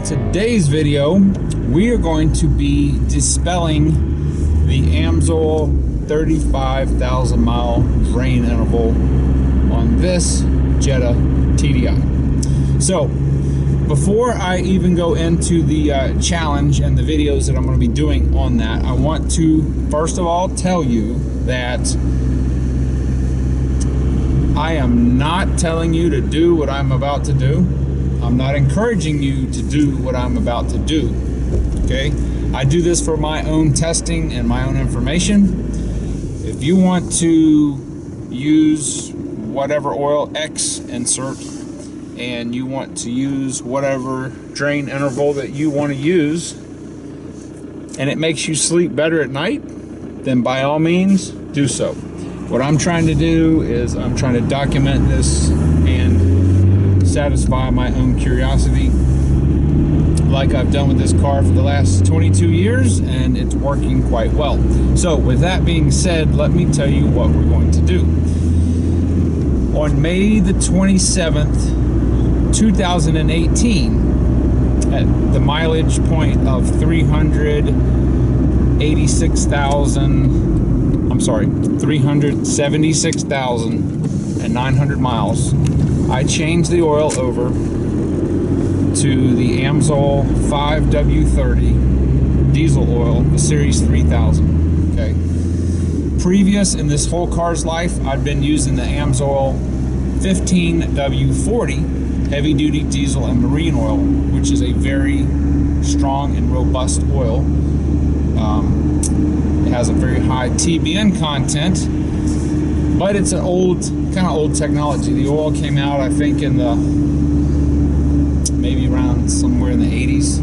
on today's video, we are going to be dispelling the Amsoil 35,000 mile drain interval on this Jetta TDI. So before I even go into the challenge and the videos that I'm going to be doing on that, I want to first of all tell you that I am not telling you to do what I'm about to do. I'm not encouraging you to do what I'm about to do, okay? I do this for my own testing and my own information. If you want to use whatever oil X insert and you want to use whatever drain interval that you want to use and it makes you sleep better at night, then by all means do so. What I'm trying to do is I'm trying to document this and satisfy my own curiosity like I've done with this car for the last 22 years, and it's working quite well. So with that being said, let me tell you what we're going to do. On May the 27th, 2018, at the mileage point of 376,900 miles, I changed the oil over to the Amsoil 5W30 diesel oil, the Series 3000. Okay. Previous in this whole car's life, I've been using the Amsoil 15W40 heavy duty diesel and marine oil, which is a very strong and robust oil. It has a very high TBN content, but it's an kind of old technology. The oil came out, I think, in the maybe around somewhere in the 80s,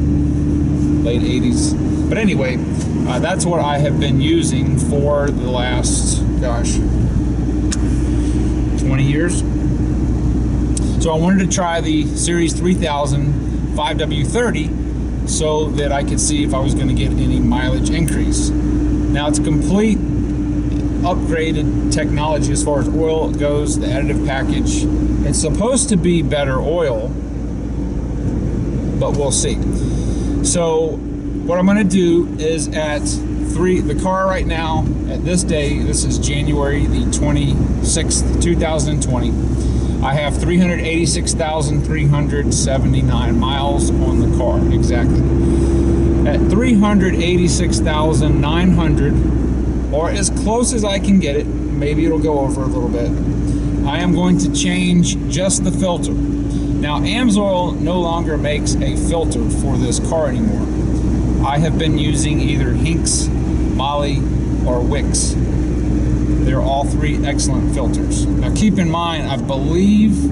late 80s. But anyway, that's what I have been using for the last, 20 years. So I wanted to try the Series 3000 5W30 so that I could see if I was going to get any mileage increase. Now it's complete upgraded technology as far as oil goes, the additive package. It's supposed to be better oil, but we'll see. So what I'm going to do is the car right now, at this day, this is January the 26th, 2020, I have 386,379 miles on the car, exactly. At 386,900, or as close as I can get it, maybe it'll go over a little bit, I am going to change just the filter. Now, Amsoil no longer makes a filter for this car anymore. I have been using either Hinks, Moly, or Wix. They're all three excellent filters. Now keep in mind, I believe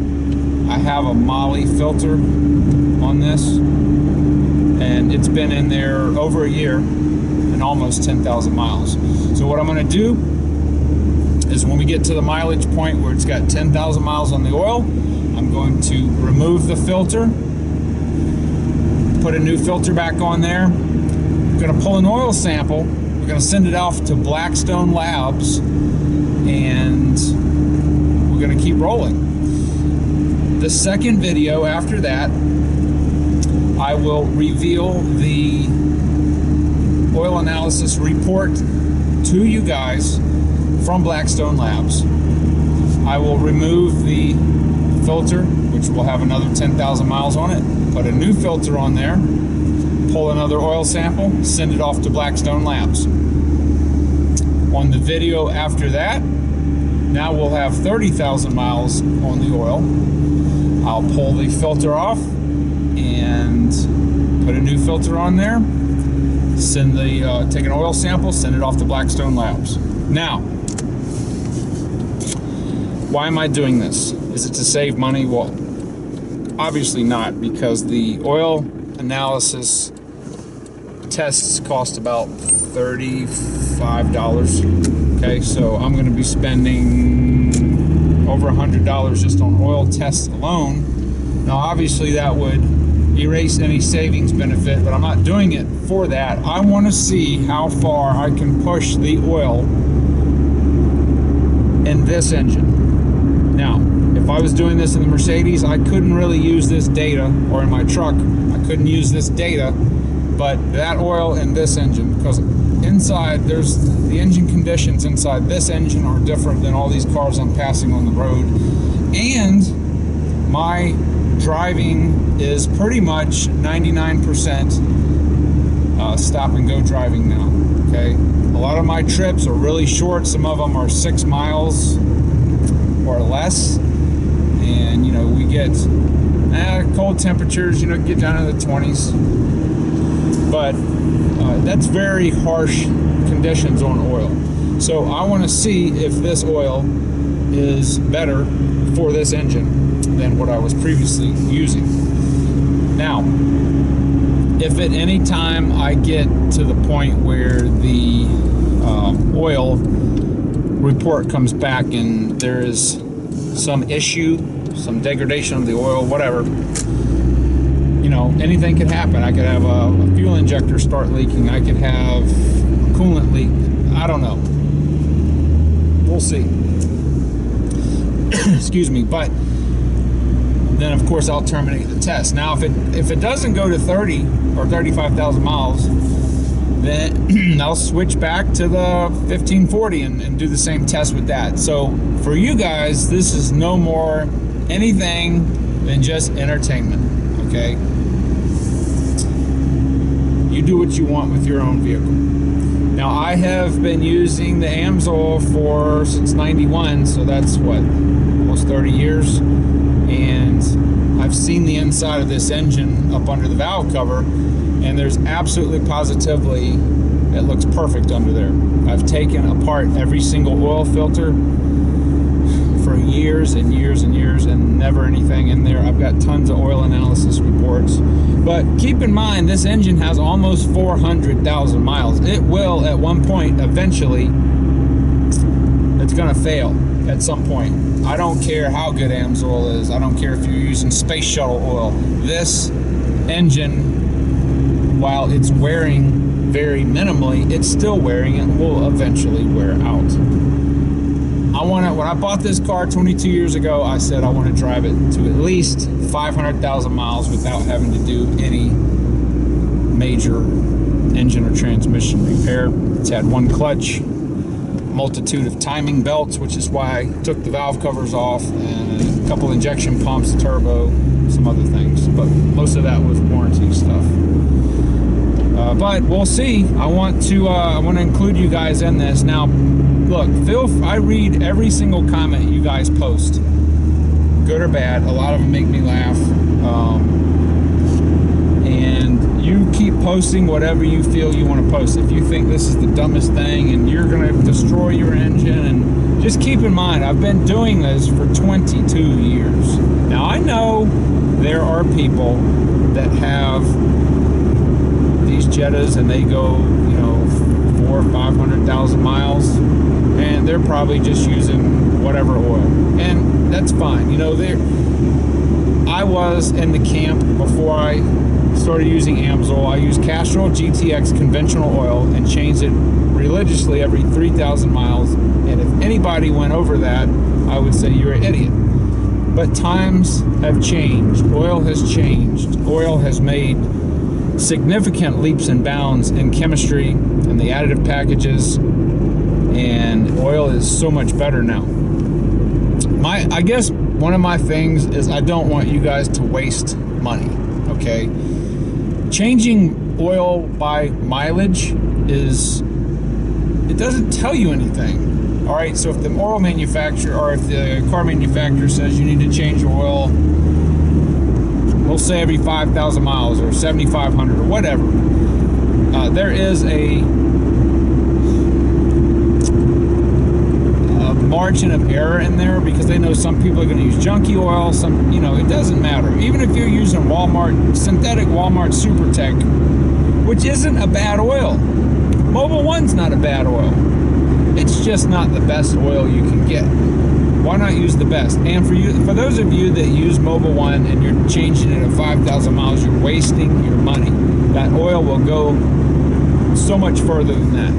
I have a Moly filter on this, and it's been in there over a year and almost 10,000 miles. So what I'm going to do is when we get to the mileage point where it's got 10,000 miles on the oil, I'm going to remove the filter, put a new filter back on there. I'm going to pull an oil sample. We're going to send it off to Blackstone Labs, and we're going to keep rolling. The second video after that, I will reveal the oil analysis report to you guys from Blackstone Labs. I will remove the filter, which will have another 10,000 miles on it, put a new filter on there, pull another oil sample, send it off to Blackstone Labs. On the video after that, now we'll have 30,000 miles on the oil. I'll pull the filter off and put a new filter on there, take an oil sample, send it off to Blackstone Labs. Now, why am I doing this? Is it to save money? Well, obviously not, because the oil analysis tests cost about $35. Okay, so I'm going to be spending over $100 just on oil tests alone. Now, obviously, that would erase any savings benefit, but I'm not doing it for that. I want to see how far I can push the oil in this engine. Now, if If I was doing this in the Mercedes, I couldn't really use this data, or in my truck, I couldn't use this data, but that oil in this engine, because inside, there's the engine conditions inside this engine are different than all these cars I'm passing on the road. And my driving is pretty much 99% stop and go driving now, okay? A lot of my trips are really short. Some of them are 6 miles or less. And, you know, we get cold temperatures, you know, get down to the 20s. But that's very harsh conditions on oil. So I want to see if this oil is better for this engine than what I was previously using. Now, if at any time I get to the point where the oil report comes back and there is some issue, some degradation of the oil, whatever, you know, anything could happen. I could have a fuel injector start leaking. I could have a coolant leak. I don't know. We'll see. Excuse me. But then, of course, I'll terminate the test. Now, if it doesn't go to 30 or 35,000 miles, then I'll switch back to the 1540 and do the same test with that. So for you guys, this is no more anything than just entertainment, okay? You do what you want with your own vehicle. Now, I have been using the Amsoil since 91, so that's what, almost 30 years. And I've seen the inside of this engine up under the valve cover, and there's absolutely positively, it looks perfect under there. I've taken apart every single oil filter for years and years and years, and never anything in there. I've got tons of oil analysis reports. But keep in mind, this engine has almost 400,000 miles. It will, at one point, eventually, it's gonna fail at some point. I don't care how good Amsoil is. I don't care if you're using space shuttle oil. This engine, while it's wearing very minimally, it's still wearing and will eventually wear out. When I bought this car 22 years ago, I said I want to drive it to at least 500,000 miles without having to do any major engine or transmission repair. It's had one clutch, multitude of timing belts, which is why I took the valve covers off, and a couple injection pumps, turbo, some other things. But most of that was warranty stuff. But we'll see. I want to include you guys in this. Now, look, I read every single comment you guys post, good or bad. A lot of them make me laugh. And you keep posting whatever you feel you want to post. If you think this is the dumbest thing and you're going to destroy your engine, and just keep in mind, I've been doing this for 22 years. Now, I know there are people that have these Jettas and they go, you know, 400,000 or 500,000 miles, and they're probably just using whatever oil, and that's fine. You know, I was in the camp before I started using Amsoil. I used Castrol GTX conventional oil and changed it religiously every 3,000 miles, and if anybody went over that, I would say you're an idiot. But times have changed. Oil has changed. Oil has made significant leaps and bounds in chemistry and the additive packages, and oil is so much better now. I guess one of my things is I don't want you guys to waste money, okay? Changing oil by mileage it doesn't tell you anything. All right, so if the oil manufacturer, or if the car manufacturer says you need to change your oil, we'll say every 5,000 miles or 7,500 or whatever, there is a margin of error in there, because they know some people are going to use junky oil. Some, you know, it doesn't matter. Even if you're using synthetic Walmart Supertech, which isn't a bad oil. Mobil 1's not a bad oil. It's just not the best oil you can get. Why not use the best? And for those of you that use Mobil 1 and you're changing it at 5,000 miles, you're wasting your money. That oil will go so much further than that.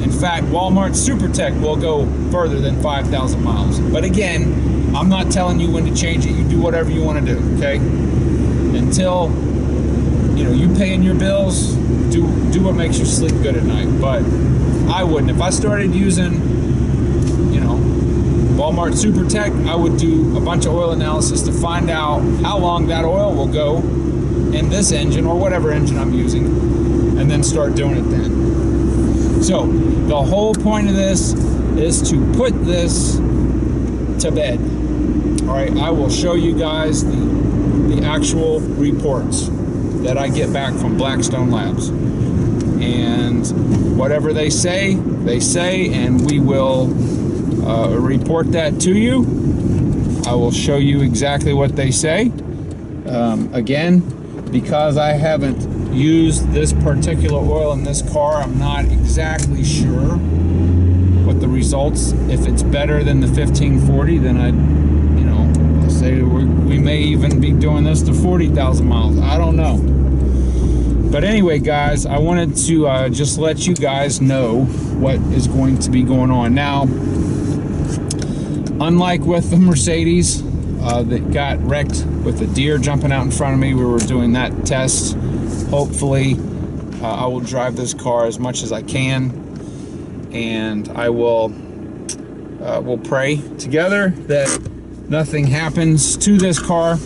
In fact, Walmart SuperTech will go further than 5,000 miles. But again, I'm not telling you when to change it. You do whatever you want to do, okay? Until, you know, you paying your bills, do what makes you sleep good at night. But I wouldn't. If I started using, you know, Walmart SuperTech, I would do a bunch of oil analysis to find out how long that oil will go in this engine or whatever engine I'm using, and then start doing it then. So the whole point of this is to put this to bed. All right, I will show you guys the actual reports that I get back from Blackstone Labs, and whatever they say, and we will report that to you. I will show you exactly what they say. Again, because I haven't used this particular oil in this car, I'm not exactly sure what the results. If it's better than the 1540, then I say we may even be doing this to 40,000 miles. I don't know. But anyway, guys, I wanted to just let you guys know what is going to be going on. Now, unlike with the Mercedes that got wrecked with the deer jumping out in front of me, we were doing that test. Hopefully, I will drive this car as much as I can, and I will we'll pray together that nothing happens to this car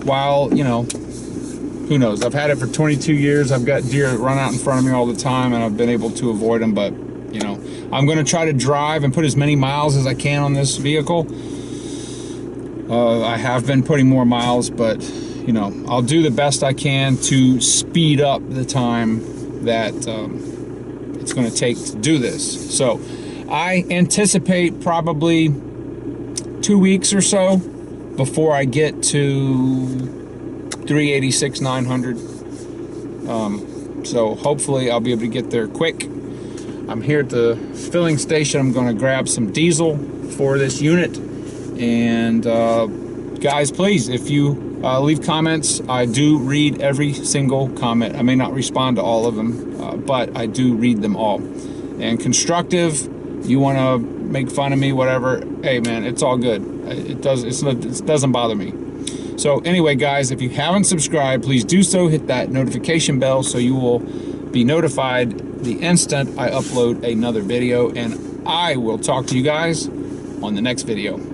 while, you know, who knows. I've had it for 22 years. I've got deer that run out in front of me all the time, and I've been able to avoid them. But, you know, I'm going to try to drive and put as many miles as I can on this vehicle. I have been putting more miles, but, you know, I'll do the best I can to speed up the time that it's going to take to do this. So I anticipate probably 2 weeks or so before I get to 386 900. So hopefully I'll be able to get there quick. I'm here at the filling station. I'm going to grab some diesel for this unit. And guys, please, if you leave comments, I do read every single comment. I may not respond to all of them, but I do read them all. And constructive, you want to make fun of me, whatever, hey man, it's all good. It doesn't bother me. So anyway, guys, if you haven't subscribed, please do so. Hit that notification bell so you will be notified the instant I upload another video, and I will talk to you guys on the next video.